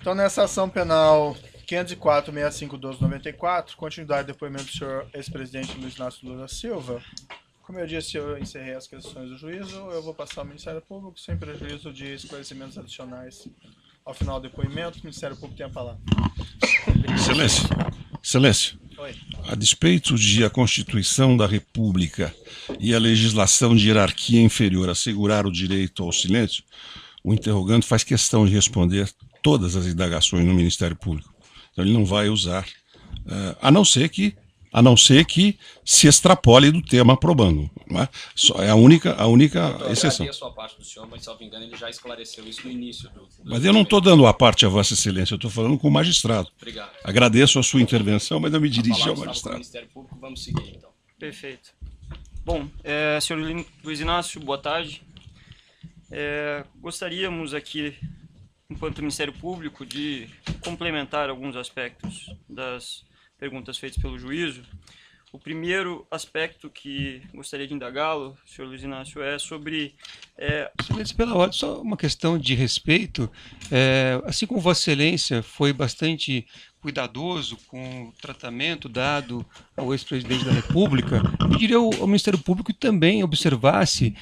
Então, nessa ação penal 504-65-12-94, continuidade do depoimento do senhor ex-presidente Luiz Inácio Lula da Silva. Como eu disse, eu encerrei as questões do juízo, eu vou passar ao Ministério Público sem prejuízo de esclarecimentos adicionais. Ao final do depoimento, o Ministério Público tem a palavra. Excelência, Excelência, Oi. a despeito de a Constituição da República e a legislação de hierarquia inferior assegurar o direito ao silêncio, o interrogante faz questão de responder todas as indagações no Ministério Público. Então ele não vai usar, a não ser que se extrapole do tema probando. Não é? É a única exceção. Eu agradeço a parte do senhor, mas, salvo engano, ele já esclareceu isso no início. Mas eu não estou dando a parte a Vossa Excelência, eu estou falando com o magistrado. Obrigado. Agradeço a sua intervenção, mas eu me dirigi ao Com o magistrado. Ministério Público, vamos seguir, então. Perfeito. Bom, senhor Luiz Inácio, boa tarde. Gostaríamos aqui, enquanto Ministério Público, de complementar alguns aspectos das perguntas feitas pelo juízo. O primeiro aspecto que gostaria de indagá-lo, senhor Luiz Inácio, é sobre... Excelência, pela ordem, só uma questão de respeito. Assim como Vossa Excelência foi bastante cuidadoso com o tratamento dado ao ex-presidente da República, eu diria ao Ministério Público que também observasse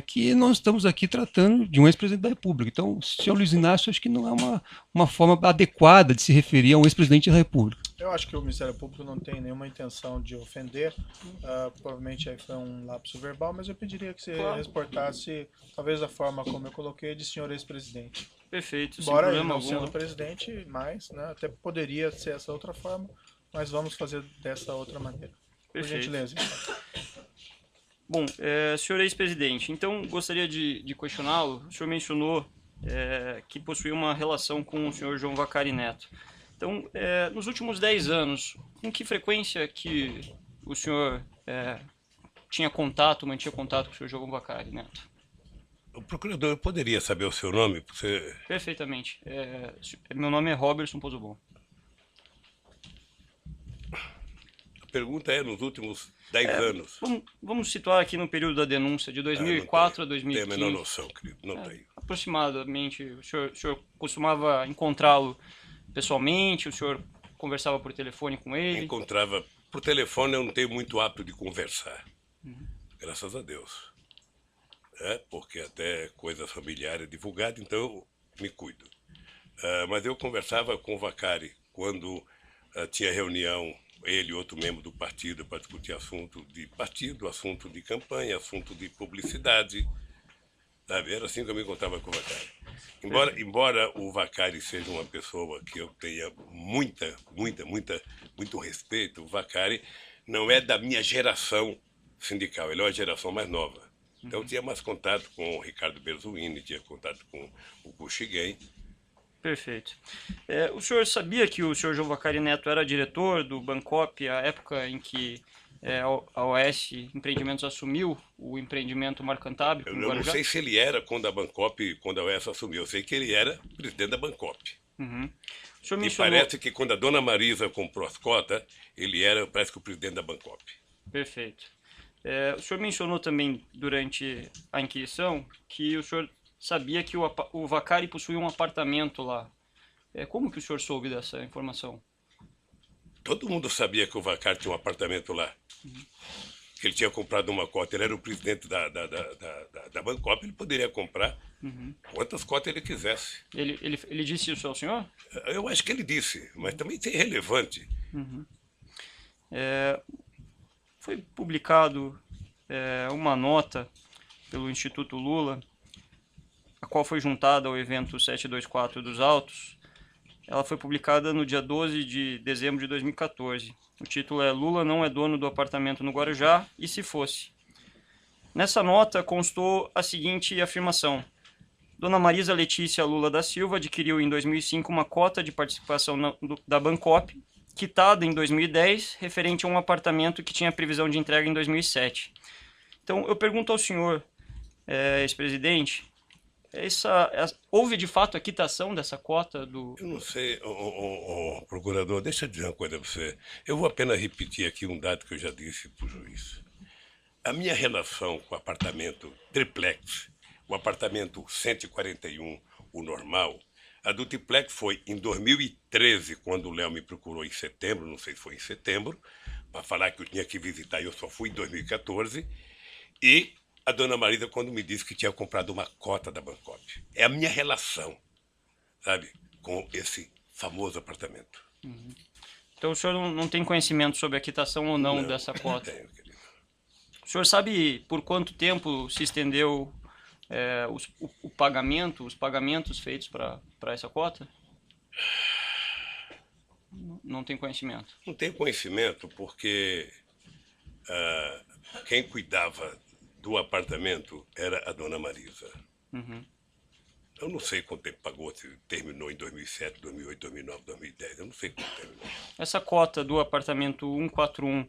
que nós estamos aqui tratando de um ex-presidente da República. Então, senhor Luiz Inácio, acho que não é uma forma adequada de se referir a um ex-presidente da República. Eu acho que o Ministério Público não tem nenhuma intenção de ofender, provavelmente aí foi um lapso verbal, mas eu pediria que você reportasse, talvez da forma como eu coloquei, de senhor ex-presidente. Perfeito, sem Embora ele problema não algum. sendo presidente, mas né, até poderia ser essa outra forma, mas vamos fazer dessa outra maneira. Por Perfeito. gentileza. Bom, senhor ex-presidente, então gostaria de questioná-lo. O senhor mencionou que possuía uma relação com o senhor João Vacari Neto. Então, nos últimos 10 anos, com que frequência que o senhor mantinha contato com o senhor João Vacari Neto? O procurador, eu poderia saber o seu nome? Perfeitamente. Meu nome é Robertson Pozobon. A pergunta é nos últimos 10 anos. Vamos situar aqui no período da denúncia, de 2004 a 2015. Tenho a menor noção, querido. Não tenho. Aproximadamente. O senhor costumava encontrá-lo pessoalmente? O senhor conversava por telefone com ele? Encontrava por telefone, eu não tenho muito hábito de conversar. Graças a Deus. Porque até coisa familiar é divulgada, então eu me cuido. Mas eu conversava com o Vacari quando tinha reunião, ele e outro membro do partido, para discutir assunto de partido, assunto de campanha, assunto de publicidade. Sabe? Era assim que eu me encontrava com o Vacari. Embora o Vacari seja uma pessoa que eu tenha muito respeito, o Vacari não é da minha geração sindical, ele é uma geração mais nova. Então eu tinha mais contato com o Ricardo Berzuini, tinha contato com o Kuchiguen. Perfeito. O senhor sabia que o senhor João Vacari Neto era diretor do Bancop à época em que a OS Empreendimentos assumiu o empreendimento Marcantábrico no Guarujá? Eu não sei se ele era quando a OS assumiu, eu sei que ele era presidente da Bancop. Uhum. O senhor E mencionou... parece que quando a dona Marisa comprou as cotas, ele era, parece que, o presidente da Bancop. Perfeito. O senhor mencionou também, durante a inquisição, que o senhor sabia que o Vacari possuía um apartamento lá. Como que o senhor soube dessa informação? Todo mundo sabia que o Vacari tinha um apartamento lá. Que ele tinha comprado uma cota. Ele era o presidente da Bancop, ele poderia comprar quantas cotas ele quisesse. Ele disse isso ao senhor? Eu acho que ele disse, mas também isso é irrelevante. Foi publicado uma nota pelo Instituto Lula, a qual foi juntada ao evento 724 dos Autos. Ela foi publicada no dia 12 de dezembro de 2014. O título é Lula não é dono do apartamento no Guarujá, e se fosse? Nessa nota constou a seguinte afirmação. Dona Marisa Letícia Lula da Silva adquiriu em 2005 uma cota de participação da Bancop, quitada em 2010, referente a um apartamento que tinha previsão de entrega em 2007. Então, eu pergunto ao senhor, ex-presidente, houve de fato a quitação dessa cota do... Eu não sei, procurador, deixa eu dizer uma coisa para você. Eu vou apenas repetir aqui um dado que eu já disse para o juiz. A minha relação com o apartamento triplex, o apartamento 141, o normal, A do triplex foi em 2013, quando o Léo me procurou em setembro, não sei se foi em setembro, para falar que eu tinha que visitar, e eu só fui em 2014. E a dona Marisa, quando me disse que tinha comprado uma cota da Bancop. É a minha relação, sabe, com esse famoso apartamento. Então o senhor não tem conhecimento sobre a quitação ou não dessa cota? Não tenho, querido. O senhor sabe por quanto tempo se estendeu o pagamento, os pagamentos feitos para essa cota? Não tem conhecimento. Não tenho conhecimento porque quem cuidava do apartamento era a dona Marisa. Eu não sei quanto tempo pagou, se terminou em 2007, 2008, 2009, 2010. Eu não sei quanto terminou. Essa cota do apartamento 141,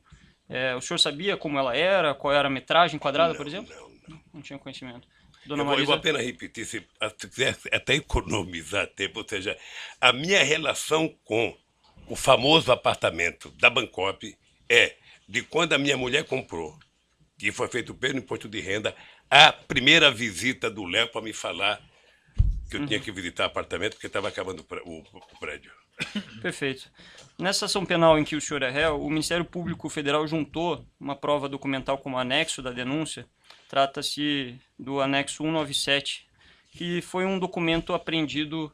o senhor sabia como ela era? Qual era a metragem quadrada, por exemplo? Não tinha conhecimento. Dona Eu Marisa... vou apenas repetir, se quiser até economizar tempo, ou seja, a minha relação com o famoso apartamento da Bancop é de quando a minha mulher comprou, que foi feito pelo imposto de renda, a primeira visita do Léo para me falar que eu tinha que visitar o apartamento porque estava acabando o prédio. Perfeito. Nessa ação penal em que o senhor é réu, o Ministério Público Federal juntou uma prova documental como anexo da denúncia. Trata-se do anexo 197, que foi um documento apreendido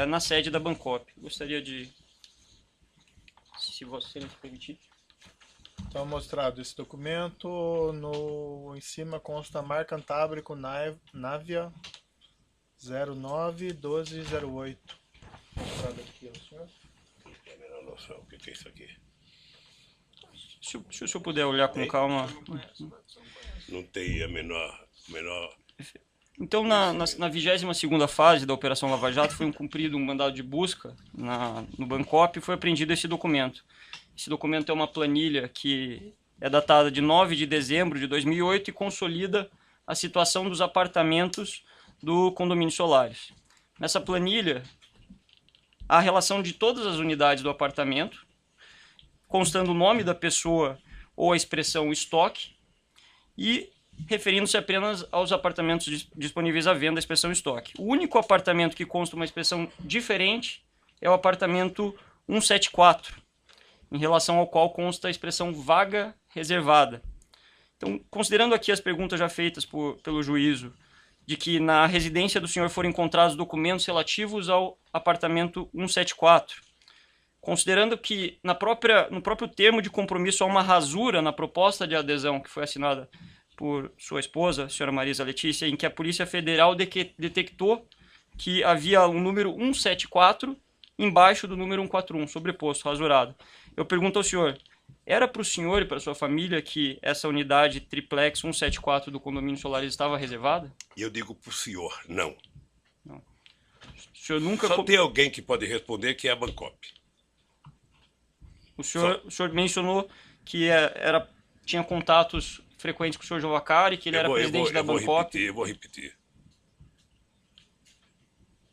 na sede da Bancop. Gostaria de, se você me permitir. Então, mostrado esse documento, em cima consta a marca Cantábrico Navia 091208. Mostrado aqui ao senhor. Não tenho a menor noção o que é isso aqui. Se o senhor puder olhar com calma. Não tenho a menor... Então, na 22ª fase da Operação Lava Jato, foi cumprido um mandado de busca no Bancop e foi apreendido esse documento. Esse documento é uma planilha que é datada de 9 de dezembro de 2008 e consolida a situação dos apartamentos do condomínio Solares. Nessa planilha, há a relação de todas as unidades do apartamento, constando o nome da pessoa ou a expressão estoque, e referindo-se apenas aos apartamentos disponíveis à venda, a expressão estoque. O único apartamento que consta uma expressão diferente é o apartamento 174, em relação ao qual consta a expressão vaga reservada. Então, considerando aqui as perguntas já feitas pelo juízo, de que na residência do senhor foram encontrados documentos relativos ao apartamento 174, considerando que no próprio termo de compromisso há uma rasura na proposta de adesão que foi assinada por sua esposa, a senhora Marisa Letícia, em que a Polícia Federal detectou que havia um número 174 embaixo do número 141, sobreposto, rasurado. Eu pergunto ao senhor, era para o senhor e para a sua família que essa unidade triplex 174 do condomínio Solares estava reservada? E eu digo para o senhor, não. O senhor nunca... Só tem alguém que pode responder, que é a Bancop. O senhor mencionou que tinha contatos frequentes com o senhor Jovacari, que ele era presidente da Bancop. Eu vou repetir.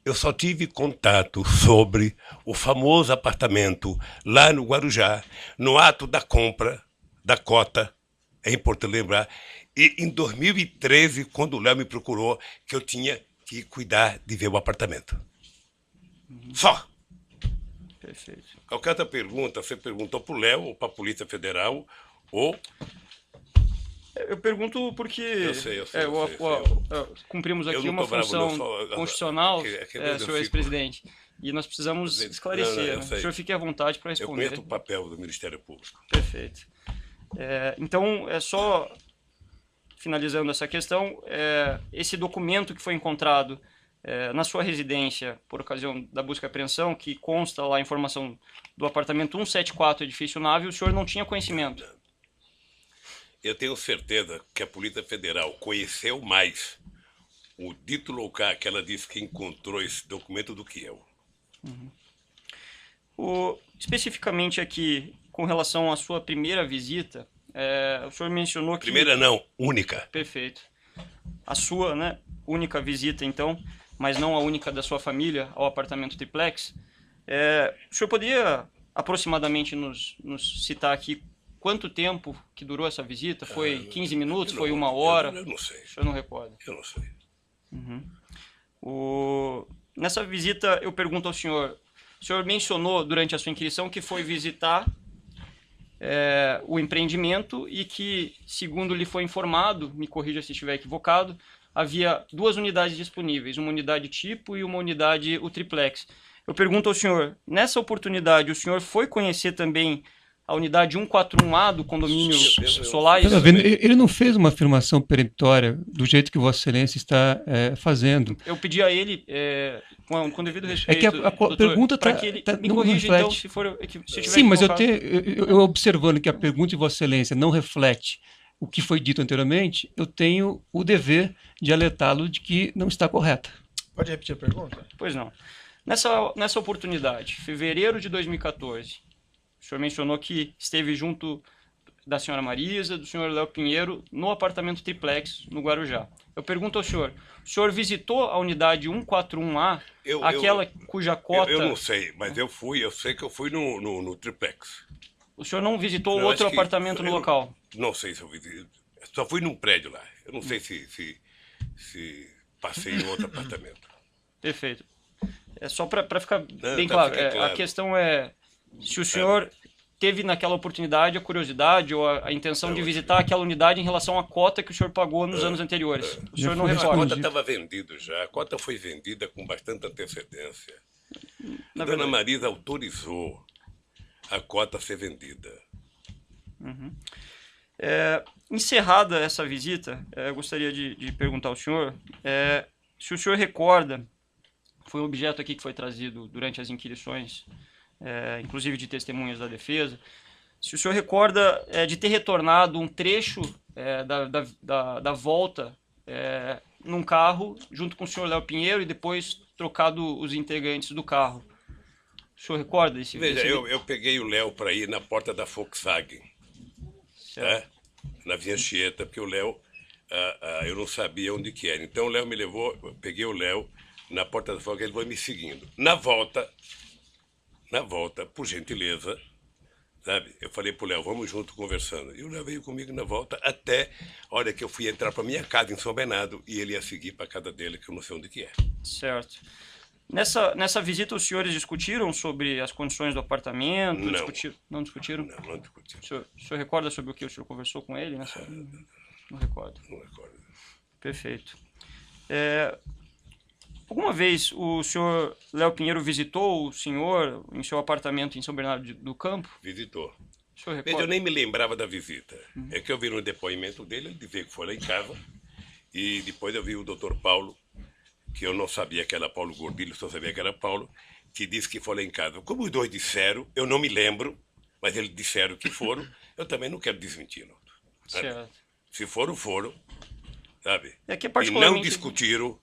Eu só tive contato sobre o famoso apartamento lá no Guarujá, no ato da compra da cota, é importante lembrar, e em 2013, quando o Léo me procurou, que eu tinha que cuidar de ver o apartamento. Só. Perfeito. Qualquer outra pergunta, você perguntou para o Léo ou para a Polícia Federal, ou... Eu pergunto porque Eu sei. cumprimos Eu aqui não uma tô bravo, função não, constitucional, eu senhor fico- ex-presidente, e nós precisamos esclarecer. Não, eu Né? sei. O senhor fique à vontade para Eu responder. conheço o papel do Ministério Público. Perfeito. Então, só finalizando essa questão, esse documento que foi encontrado na sua residência por ocasião da busca e apreensão, que consta lá a informação do apartamento 174, edifício Nave, o senhor não tinha conhecimento? Eu tenho certeza que a Polícia Federal conheceu mais o dito local que ela disse que encontrou esse documento do que eu. Especificamente aqui, com relação à sua primeira visita, o senhor mencionou que... Primeira não, única. Perfeito. A sua, né, única visita, então, mas não a única da sua família ao apartamento triplex. O senhor poderia aproximadamente nos citar aqui quanto tempo que durou essa visita? Foi 15 minutos? Foi 1 hora? Eu não sei. O senhor não recorda? Eu não sei. nessa visita, eu pergunto ao senhor, o senhor mencionou durante a sua inquirição que foi visitar o empreendimento e que, segundo lhe foi informado, me corrija se estiver equivocado, havia 2 unidades disponíveis, uma unidade tipo e uma unidade o triplex. Eu pergunto ao senhor, nessa oportunidade, o senhor foi conhecer também a unidade 141A do condomínio Solares? Tá vendo? Ele não fez uma afirmação peremptória do jeito que Vossa Excelência está fazendo. Eu pedi a ele, com devido respeito, É que a doutor, pergunta para que ele me não corrija, reflete. então, se tiver Sim, mas eu, equivocado. eu observando que a pergunta de Vossa Excelência não reflete o que foi dito anteriormente, eu tenho o dever de alertá-lo de que não está correta. Pode repetir a pergunta? Pois não. Nessa oportunidade, fevereiro de 2014, o senhor mencionou que esteve junto da senhora Marisa, do senhor Léo Pinheiro, no apartamento triplex, no Guarujá. Eu pergunto ao senhor, o senhor visitou a unidade 141A, aquela cuja cota... Eu não sei, mas eu sei que eu fui no triplex. O senhor não visitou Eu outro acho que- apartamento no eu local? Não sei se eu visitei. Só fui num prédio lá. Eu não sei se passei em outro apartamento. Perfeito. É só para ficar bem tá, claro. fica claro. A questão é se o senhor teve naquela oportunidade a curiosidade ou a intenção de visitar aquela unidade em relação à cota que o senhor pagou nos anos anteriores. O senhor não fui A recorda. cota estava vendida já. A cota foi vendida com bastante antecedência. Na A dona verdade. Marisa autorizou a cota a ser vendida. Encerrada essa visita, eu gostaria de perguntar ao senhor se o senhor recorda, foi um objeto aqui que foi trazido durante as inquirições, inclusive de testemunhas da defesa, se o senhor recorda de ter retornado um trecho da volta num carro junto com o senhor Léo Pinheiro e depois trocado os integrantes do carro. O senhor recorda esse? Veja, esse- eu peguei o Léo para ir na porta da Volkswagen, Certo. tá? Na Via Anchieta, porque o Léo, eu não sabia onde que era. Então o Léo me levou, eu peguei o Léo na porta da Volkswagen, ele foi me seguindo. Na volta, por gentileza, sabe? Eu falei pro Léo, vamos junto conversando. E o Léo veio comigo na volta até a hora que eu fui entrar para minha casa em São Bernardo e ele ia seguir para a casa dele, que eu não sei onde que é. Certo. Nessa visita, os senhores discutiram sobre as condições do apartamento? Não. Não discutiram? Não discutiu. O senhor recorda sobre o que o senhor conversou com ele? Não recordo. Não recordo. Perfeito. Alguma vez o senhor Léo Pinheiro visitou o senhor em seu apartamento em São Bernardo do Campo? Visitou. O senhor Veja, eu recorda? nem me lembrava da visita. É que eu vi no depoimento dele, ele dizia que foi lá em casa. E depois eu vi o doutor Paulo, que eu não sabia que era Paulo Gordilho, só sabia que era Paulo, que disse que foi lá em casa. Como os dois disseram, eu não me lembro, mas eles disseram que foram, eu também não quero desmentir. Não. Certo. Se foram, foram, sabe? É que E não particularmente... discutiram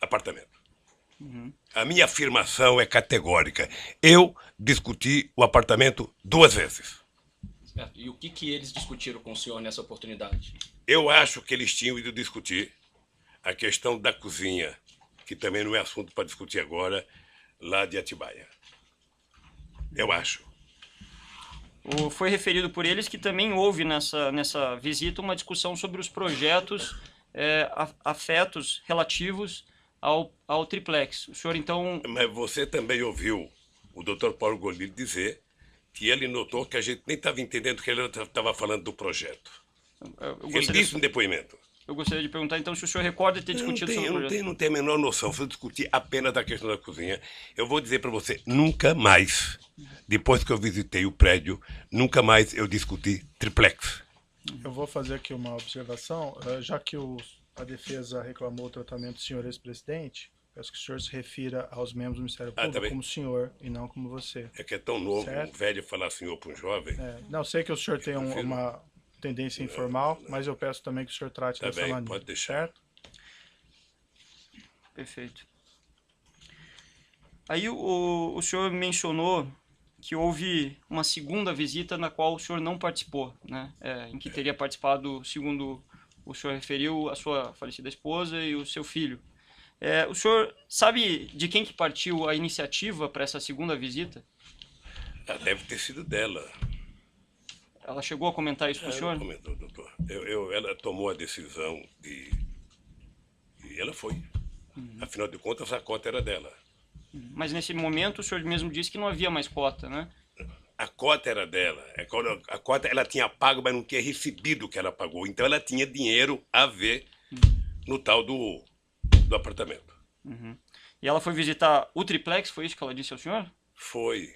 apartamento. A minha afirmação é categórica. Eu discuti o apartamento 2 vezes. Certo. E o que eles discutiram com o senhor nessa oportunidade? Eu acho que eles tinham ido discutir a questão da cozinha, que também não é assunto para discutir agora, lá de Atibaia. Eu acho. Foi referido por eles que também houve nessa visita uma discussão sobre os projetos afetos relativos ao triplex. O senhor, então... Mas você também ouviu o doutor Paulo Gordilho dizer que ele notou que a gente nem estava entendendo que ele estava falando do projeto. Ele disse no depoimento. Eu gostaria de perguntar, então, se o senhor recorda de ter discutido sobre o projeto. Não tenho a menor noção. Se eu discutir apenas da questão da cozinha, eu vou dizer para você, nunca mais, depois que eu visitei o prédio, nunca mais eu discuti triplex. Eu vou fazer aqui uma observação. Já que a defesa reclamou o tratamento do senhor ex-presidente, peço que o senhor se refira aos membros do Ministério Público tá bem. como senhor e não como você. É que é tão novo, Certo. um velho falar senhor para um jovem. Não, sei que o senhor tem prefiro- uma tendência informal, mas eu peço também que o senhor trate Tá dessa bem, maneira. pode deixar. Certo? Perfeito. Aí o senhor mencionou que houve uma segunda visita na qual o senhor não participou, né? Em que teria participado, segundo o senhor referiu, a sua falecida esposa e o seu filho. O senhor sabe de quem que partiu a iniciativa para essa segunda visita? Deve ter sido dela. Ela chegou a comentar isso com o Ela senhor? comentou, doutor. Ela tomou a decisão de... E ela foi. Afinal de contas, a cota era dela. Mas nesse momento o senhor mesmo disse que não havia mais cota, né? A cota era dela. A cota ela tinha pago, mas não tinha recebido o que ela pagou. Então ela tinha dinheiro a ver no tal do apartamento. E ela foi visitar o triplex, foi isso que ela disse ao senhor? Foi.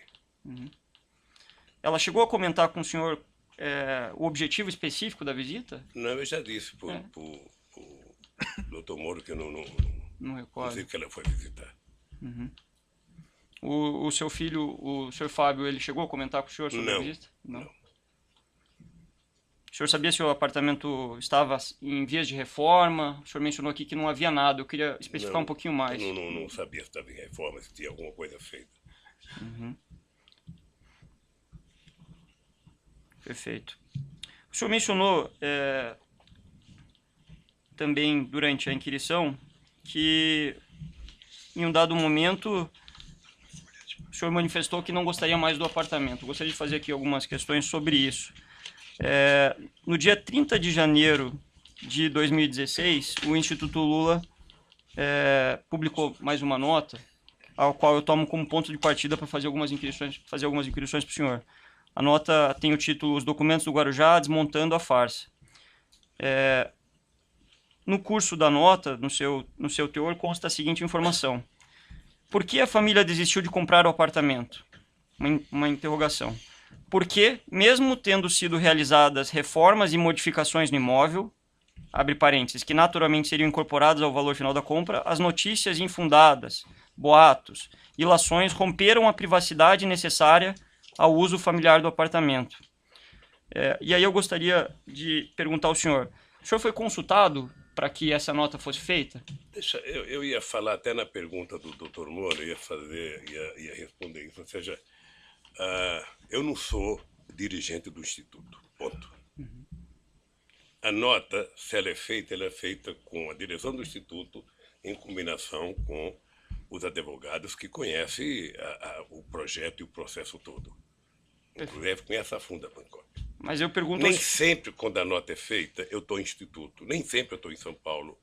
Ela chegou a comentar com o senhor o objetivo específico da visita? Não, eu já disse pro Dr. Moro que eu não Não recordo. sei que ela foi visitar. O seu filho, o senhor Fábio, ele chegou a comentar com o senhor sobre a Não, visita? não. O senhor sabia se o apartamento estava em vias de reforma? O senhor mencionou aqui que não havia nada. Eu queria especificar um pouquinho mais. Eu não sabia se estava em reforma, se tinha alguma coisa feita. Perfeito. O senhor mencionou também durante a inquirição que em um dado momento o senhor manifestou que não gostaria mais do apartamento. Eu gostaria de fazer aqui algumas questões sobre isso. No dia 30 de janeiro de 2016, o Instituto Lula publicou mais uma nota, ao qual eu tomo como ponto de partida para fazer algumas inquirições para o senhor. A nota tem o título Os Documentos do Guarujá Desmontando a Farsa. No curso da nota, no seu teor, consta a seguinte informação. Por que a família desistiu de comprar o apartamento? Uma interrogação. Porque, mesmo tendo sido realizadas reformas e modificações no imóvel, abre parênteses, que naturalmente seriam incorporadas ao valor final da compra, as notícias infundadas, boatos, ilações romperam a privacidade necessária ao uso familiar do apartamento. E aí eu gostaria de perguntar ao senhor, o senhor foi consultado para que essa nota fosse feita? Eu ia falar até na pergunta do Dr. Moura, ia responder isso. Ou seja, eu não sou dirigente do Instituto, ponto. A nota, se ela é feita com a direção do Instituto, em combinação com os advogados que conhecem o projeto e o processo todo. Inclusive conhece a fundo a Bangkok. Mas eu pergunto... Nem sempre, quando a nota é feita, eu estou em Instituto. Nem sempre eu estou em São Paulo.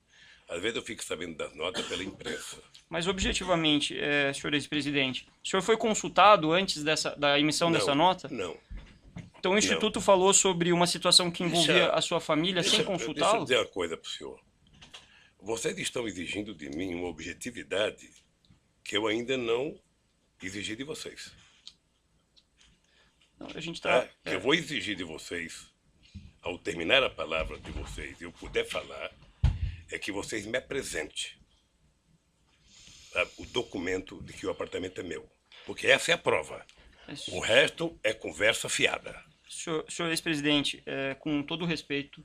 Às vezes eu fico sabendo das notas pela imprensa. Mas objetivamente, senhor ex-presidente, o senhor foi consultado antes da emissão dessa nota? Não. Então o Instituto falou sobre uma situação que envolvia a sua família sem consultá-lo? Deixa eu dizer uma coisa para o senhor. Vocês estão exigindo de mim uma objetividade que eu ainda não exigi de vocês. Não, a gente está... Que eu vou exigir de vocês, ao terminar a palavra de vocês, e eu puder falar, é que vocês me apresentem o documento de que o apartamento é meu. Porque essa é a prova. O resto é conversa fiada. Senhor ex-presidente, com todo o respeito,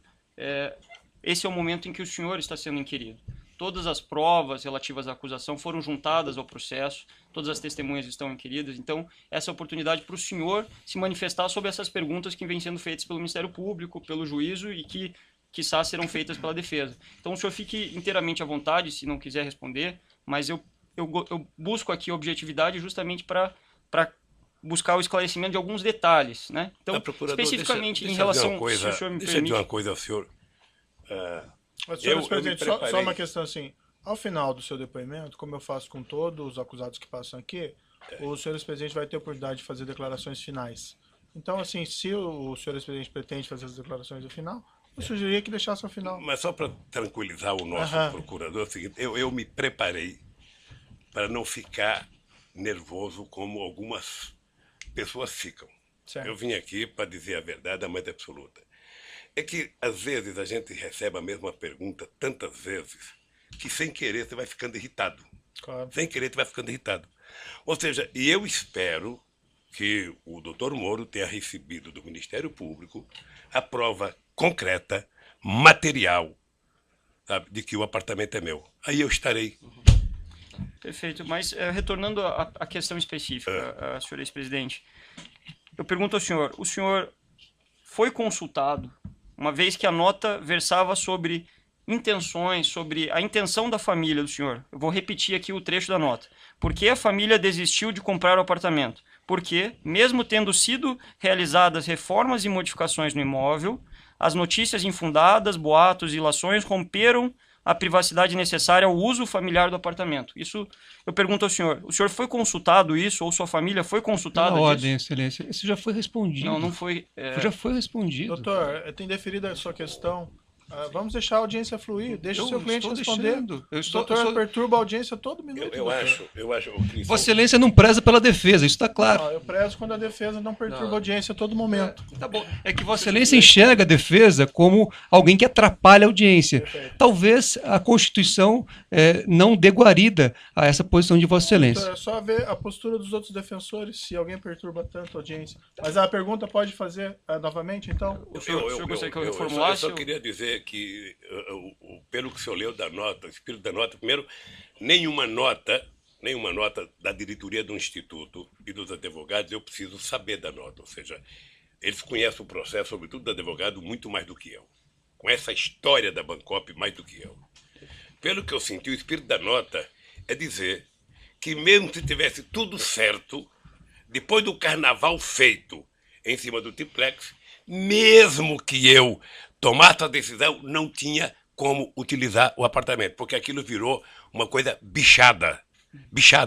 esse é o momento em que o senhor está sendo inquirido. Todas as provas relativas à acusação foram juntadas ao processo, todas as testemunhas estão inquiridas, então essa é a oportunidade para o senhor se manifestar sobre essas perguntas que vêm sendo feitas pelo Ministério Público, pelo juízo e que, quiçá, serão feitas pela defesa. Então o senhor fique inteiramente à vontade, se não quiser responder, mas eu busco aqui objetividade justamente para buscar o esclarecimento de alguns detalhes, né? Então, especificamente em relação... Deixa eu dizer uma coisa ao senhor. Mas, senhor presidente, só uma questão assim. Ao final do seu depoimento, como eu faço com todos os acusados que passam aqui, o senhor ex-presidente vai ter a oportunidade de fazer declarações finais. Então, assim, se o senhor ex-presidente pretende fazer as declarações no final, eu sugeriria que deixasse ao final. Mas só para tranquilizar o nosso procurador, é o seguinte, eu me preparei para não ficar nervoso como algumas pessoas ficam. Certo. Eu vim aqui para dizer a verdade, a mais absoluta. É que, às vezes, a gente recebe a mesma pergunta tantas vezes que, sem querer, você vai ficando irritado. Claro. Sem querer, você vai ficando irritado. Ou seja, e eu espero que o Dr. Moro tenha recebido do Ministério Público a prova concreta, material, sabe, de que o apartamento é meu. Aí eu estarei. Perfeito, mas retornando à questão específica, senhor ex-presidente, eu pergunto ao senhor, o senhor foi consultado, uma vez que a nota versava sobre intenções, sobre a intenção da família do senhor? Eu vou repetir aqui o trecho da nota. Por que a família desistiu de comprar o apartamento? Porque, mesmo tendo sido realizadas reformas e modificações no imóvel, as notícias infundadas, boatos e ilações romperam a privacidade necessária ao uso familiar do apartamento. Isso eu pergunto ao senhor. O senhor foi consultado isso, ou sua família foi consultada Pela disso? ordem, excelência. Isso já foi respondido. Não, não foi. Já foi respondido. Doutor, tem deferido a sua questão. Vamos deixar a audiência fluir. Deixa o seu cliente responder. O doutor perturba a audiência todo minuto. Eu acho, Cris, Vossa Excelência não preza pela defesa, isso está claro. Não, eu prezo quando a defesa não perturba a audiência a todo momento. Tá bom. É que Vossa Excelência enxerga a defesa como alguém que atrapalha a audiência. Perfeito. Talvez a Constituição não dê guarida a essa posição de Vossa Excelência. Doutor, é só ver a postura dos outros defensores, se alguém perturba tanto a audiência. Mas a pergunta pode fazer novamente, então? O senhor gostaria que eu reformulasse? Eu só queria dizer que, pelo que o senhor leu da nota, o espírito da nota, primeiro, nenhuma nota da diretoria do Instituto e dos advogados eu preciso saber da nota. Ou seja, eles conhecem o processo, sobretudo do advogado, muito mais do que eu. Com essa história da Bancop, mais do que eu. Pelo que eu senti, o espírito da nota é dizer que mesmo se tivesse tudo certo, depois do carnaval feito em cima do triplex, mesmo que eu tomasse a decisão, não tinha como utilizar o apartamento, porque aquilo virou uma coisa bichada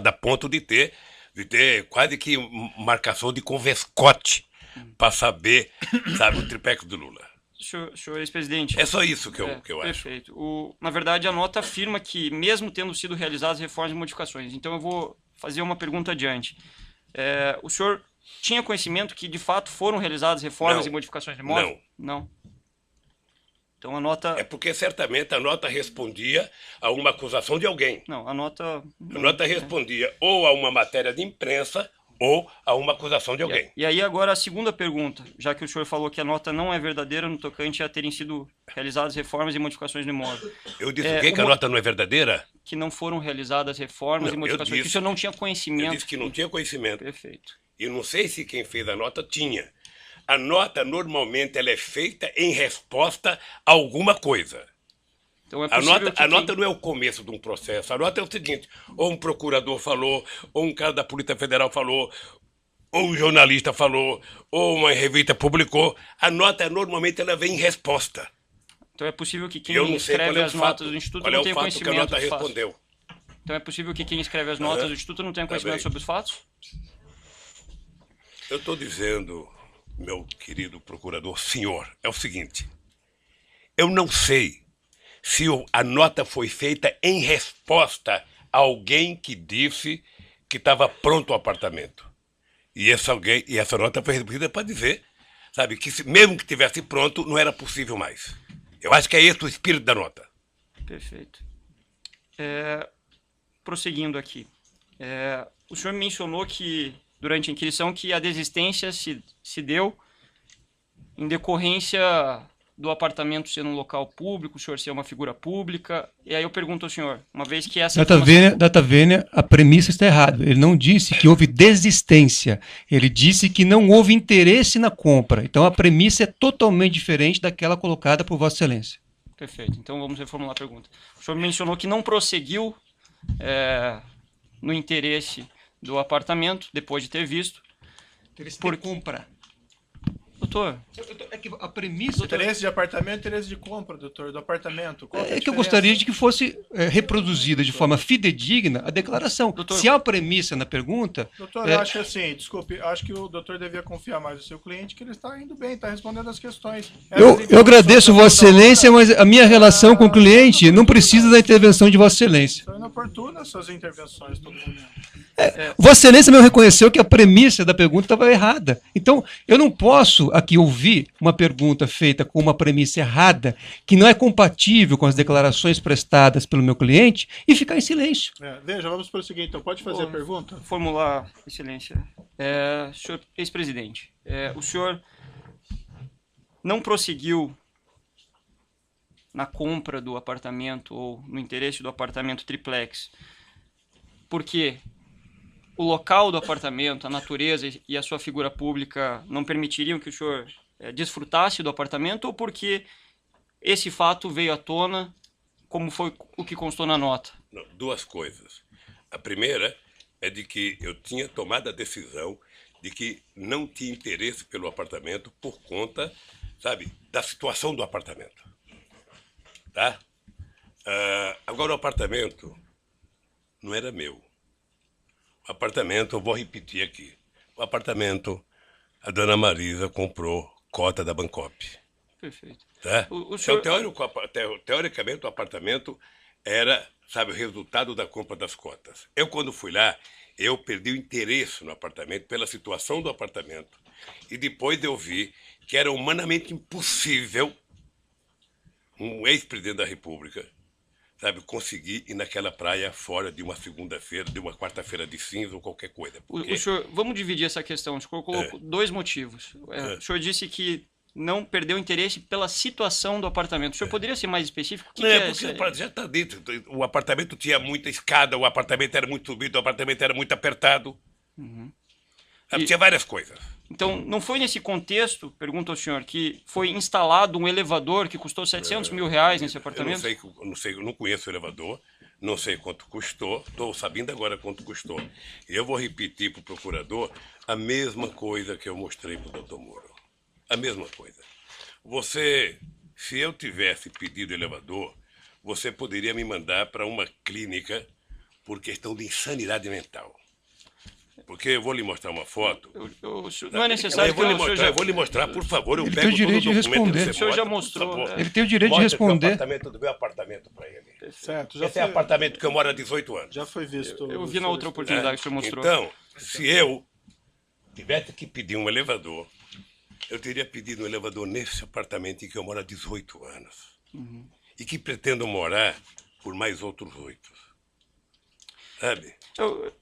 a ponto de ter quase que marcação de convescote para saber, sabe, o triplex do Lula. Senhor ex-presidente. É só isso que eu acho. Perfeito. Na verdade, a nota afirma que, mesmo tendo sido realizadas reformas e modificações, então eu vou fazer uma pergunta adiante. O senhor tinha conhecimento que, de fato, foram realizadas reformas e modificações de imóvel? Não. Então a nota... É porque certamente a nota respondia a uma acusação de alguém. Não, a nota... A nota respondia ou a uma matéria de imprensa ou a uma acusação de alguém. E aí agora a segunda pergunta, já que o senhor falou que a nota não é verdadeira no tocante a terem sido realizadas reformas e modificações no imóvel. Eu disse o quê? Que a nota não é verdadeira? Que não foram realizadas reformas e modificações, que o senhor não tinha conhecimento. Eu disse que não tinha conhecimento. Perfeito. E não sei se quem fez a nota tinha. A nota, normalmente, ela é feita em resposta a alguma coisa. Então, a nota não é o começo de um processo. A nota é o seguinte, ou um procurador falou, ou um cara da Polícia Federal falou, ou um jornalista falou, ou uma revista publicou. A nota, normalmente, ela vem em resposta. Então é possível que quem escreve as notas do Instituto não tenha conhecimento que a nota respondeu. Então é possível que quem escreve as notas do Instituto não tenha conhecimento sobre os fatos? Eu estou dizendo, meu querido procurador, senhor, é o seguinte. Eu não sei se a nota foi feita em resposta a alguém que disse que estava pronto o apartamento. E essa nota foi recebida para dizer, sabe, que mesmo que tivesse pronto, não era possível mais. Eu acho que é esse o espírito da nota. Perfeito. Prosseguindo aqui. O senhor mencionou que, durante a inquisição, que a desistência se deu em decorrência do apartamento ser um local público, o senhor ser uma figura pública. E aí eu pergunto ao senhor, uma vez que essa... Data vênia, a premissa está errada. Ele não disse que houve desistência. Ele disse que não houve interesse na compra. Então a premissa é totalmente diferente daquela colocada por Vossa Excelência. Perfeito. Então vamos reformular a pergunta. O senhor mencionou que não prosseguiu no interesse do apartamento, depois de ter visto. Interesse por compra. Doutor, é que a premissa... Interesse de apartamento, interesse de compra, doutor, do apartamento. É que eu gostaria de que fosse reproduzida de forma fidedigna a declaração. Doutor, se há uma premissa na pergunta... Doutor, eu acho assim, desculpe, acho que o doutor devia confiar mais no seu cliente, que ele está indo bem, está respondendo as questões. Eu agradeço Vossa Excelência, mas a minha relação com o cliente não precisa da intervenção de Vossa Excelência. São inoportunas suas intervenções todo momento. Vossa Excelência mesmo reconheceu que a premissa da pergunta estava errada. Então, eu não posso aqui ouvir uma pergunta feita com uma premissa errada, que não é compatível com as declarações prestadas pelo meu cliente, e ficar em silêncio. Veja, vamos prosseguir então. Pode fazer a pergunta? Formular, Excelência. Senhor ex-presidente, o senhor não prosseguiu na compra do apartamento ou no interesse do apartamento triplex, porque o local do apartamento, a natureza e a sua figura pública não permitiriam que o senhor desfrutasse do apartamento, ou porque esse fato veio à tona, como foi o que constou na nota? Não, duas coisas. A primeira é de que eu tinha tomado a decisão de que não tinha interesse pelo apartamento por conta, sabe, da situação do apartamento. Tá? Agora, o apartamento não era meu. O apartamento, eu vou repetir aqui. O apartamento, a dona Marisa comprou cota da Bancop. Perfeito. Tá? O senhor- Teoricamente, o apartamento era, sabe, o resultado da compra das cotas. Eu, quando fui lá, eu perdi o interesse no apartamento pela situação do apartamento. E depois eu vi que era humanamente impossível um ex-presidente da República, sabe, conseguir ir naquela praia fora de uma segunda-feira, de uma quarta-feira de cinza ou qualquer coisa. Porque O senhor, vamos dividir essa questão. O senhor colocou dois motivos. O senhor disse que não perdeu interesse pela situação do apartamento. O senhor poderia ser mais específico? O que não, que é porque já está dito. O apartamento tinha muita escada, o apartamento era muito subido, o apartamento era muito apertado. Sabe, E- tinha várias coisas. Então, não foi nesse contexto, pergunto ao senhor, que foi instalado um elevador que custou 700 mil reais nesse Eu apartamento? eu não conheço o elevador, não sei quanto custou, estou sabendo agora quanto custou. E eu vou repetir para o procurador a mesma coisa que eu mostrei para o doutor Moro. A mesma coisa. Se eu tivesse pedido elevador, você poderia me mandar para uma clínica por questão de insanidade mental. Porque eu vou lhe mostrar uma foto. Não é necessário Eu vou lhe o senhor mostrar, já... eu vou lhe mostrar, por favor. Eu Ele pego tem o direito todo o de documento que responder. você O senhor já mostra, mostrou, por favor. Ele tem o direito de Mostra responder. O apartamento do meu apartamento para ele. Certo, já Esse é o foi, apartamento que eu moro há 18 anos. já foi visto. Eu vi na outra oportunidade que o senhor mostrou. Então, se eu tivesse que pedir um elevador, eu teria pedido um elevador nesse apartamento em que eu moro há 18 anos. E que pretendo morar por mais outros 8. Sabe?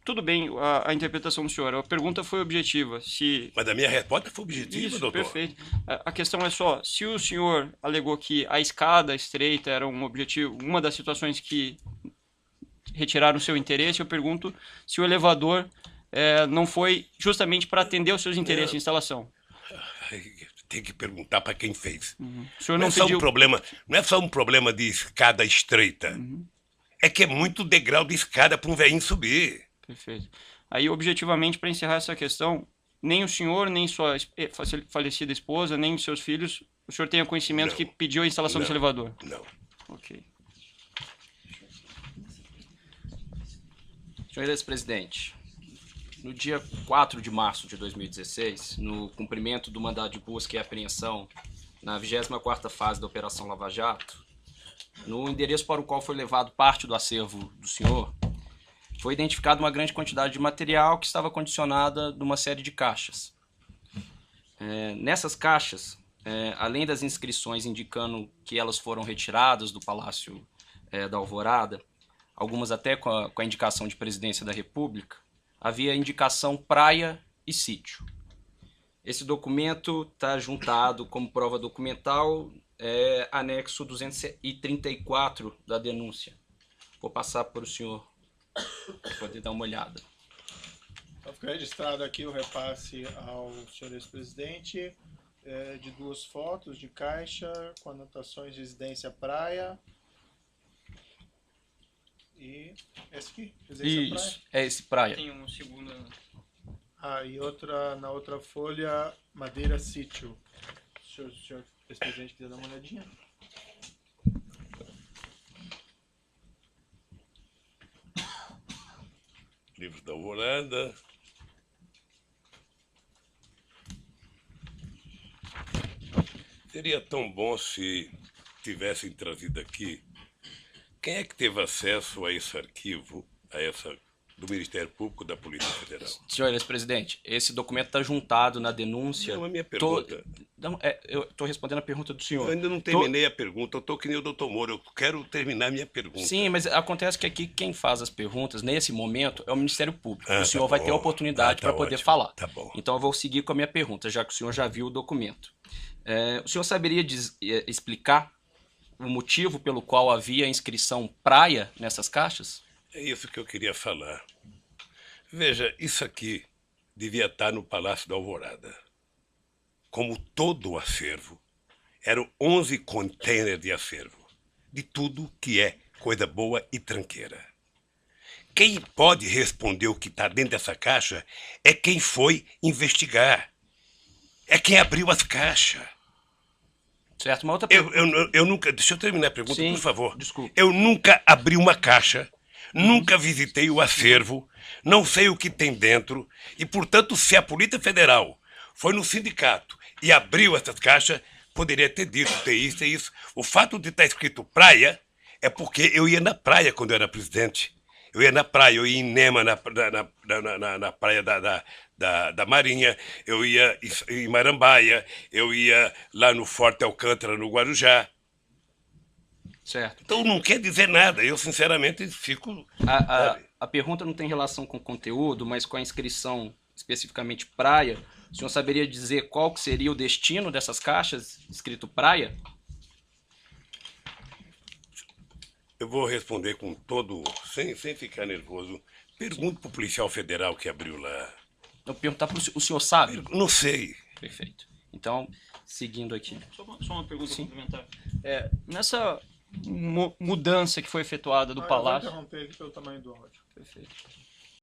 Tudo bem, a interpretação do senhor. A pergunta foi objetiva. Mas a minha resposta foi objetiva, Isso, doutor. perfeito. A questão é só, se o senhor alegou que a escada estreita era um objetivo, uma das situações que retiraram o seu interesse, eu pergunto se o elevador não foi justamente para atender os seus interesses de instalação. Tem que perguntar para quem fez. O senhor Não não é só pediu... não é só um problema de escada estreita. É que é muito degrau de escada para um velhinho subir. Perfeito. Aí, objetivamente, para encerrar essa questão, nem o senhor, nem sua falecida esposa, nem os seus filhos, o senhor tenha conhecimento Não. que pediu a instalação desse Não. elevador? Não. Ok. Senhor ex-presidente, no dia 4 de março de 2016, no cumprimento do mandado de busca e apreensão na 24ª fase da Operação Lava Jato, no endereço para o qual foi levado parte do acervo do senhor, foi identificada uma grande quantidade de material que estava condicionada numa série de caixas. Nessas caixas, além das inscrições indicando que elas foram retiradas do Palácio da Alvorada, algumas até com a indicação de Presidência da República, havia indicação praia e sítio. Esse documento está juntado como prova documental, anexo 234 da denúncia. Vou passar para o senhor poder dar uma olhada. Então, fica registrado aqui o repasse ao senhor ex-presidente de 2 fotos de caixa com anotações de residência praia. E esse aqui, residência praia. Isso, é esse praia. Tem um segundo... E na outra folha, madeira sítio. Se o senhor ex-presidente quiser dar uma olhadinha. Livro da Alvorada. Seria tão bom se tivessem trazido aqui. Quem é que teve acesso a esse arquivo, do Ministério Público da Polícia Federal? Senhor ex-presidente, esse documento está juntado na denúncia. Não, a minha pergunta. Eu estou respondendo a pergunta do Eu senhor. ainda não terminei a pergunta, eu estou que nem o doutor Moro, eu quero terminar a minha pergunta. Sim, mas acontece que aqui quem faz as perguntas, nesse momento, é o Ministério Público. Ah, O senhor tá vai ter a bom. oportunidade Tá para poder ótimo. falar. Tá bom. Então eu vou seguir com a minha pergunta, já que o senhor já viu o documento. O senhor saberia explicar o motivo pelo qual havia a inscrição praia nessas caixas? É isso que eu queria falar. Veja, isso aqui devia estar no Palácio da Alvorada. Como todo o acervo, eram 11 containers de acervo, de tudo que é coisa boa e tranqueira. Quem pode responder o que está dentro dessa caixa é quem foi investigar. É quem abriu as caixas. Certo, uma outra pergunta. Eu nunca. Deixa eu terminar a pergunta, Sim, por favor. desculpe. Eu nunca abri uma caixa, nunca visitei o acervo, não sei o que tem dentro, e, portanto, se a Polícia Federal foi no sindicato e abriu essas caixas, poderia ter dito, ter isso. O fato de estar escrito praia é porque eu ia na praia quando eu era presidente. Eu ia na praia, eu ia em Nema, na praia da Marinha, eu ia em Marambaia, eu ia lá no Forte Alcântara, no Guarujá. Certo. Então não quer dizer nada, eu sinceramente fico... A pergunta não tem relação com o conteúdo, mas com a inscrição especificamente praia. O senhor saberia dizer qual que seria o destino dessas caixas escrito praia? Eu vou responder com todo... sem ficar nervoso. Pergunte para o policial federal que abriu lá. Eu vou perguntar para o senhor sabe? Não sei. Perfeito. Então, seguindo aqui. Só uma pergunta complementar. Nessa mudança que foi efetuada do Eu vou Palácio... interromper aqui pelo tamanho do áudio. Perfeito.